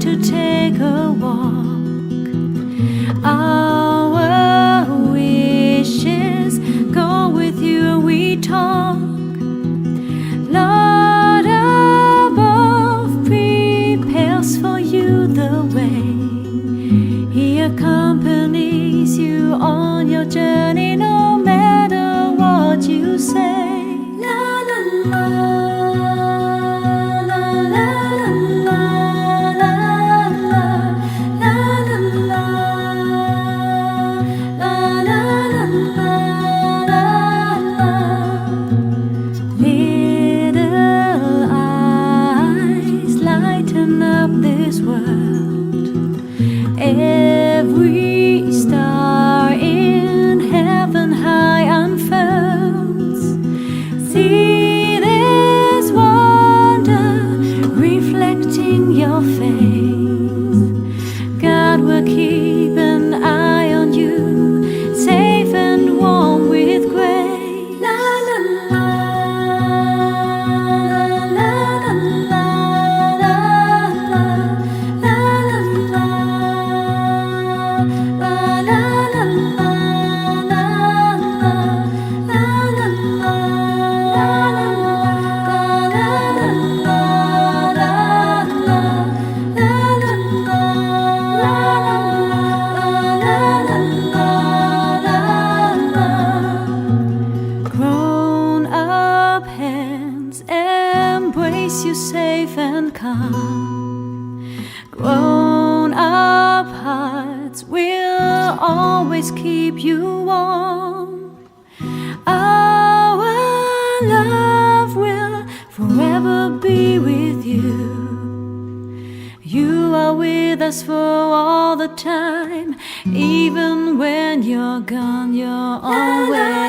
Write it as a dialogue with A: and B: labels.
A: to take a walk. Our wishes go with you, we talk. Lord above prepares for you the way. He accompanies you on your journey, no matter what you say. La la la, la la la, la la la, la la la, la la. Little eyes lighten up this world. Every star in heaven high unfurls. See this wonder reflecting your face. God will keep an eye on you, safe and warm with grace. La la la, la la la, la la la, la la la, grown-up hands embrace you safe and calm. Grown-up hearts will always keep you warm. Our love will forever be with you. You are with us for all the time, even when you're gone, you're always.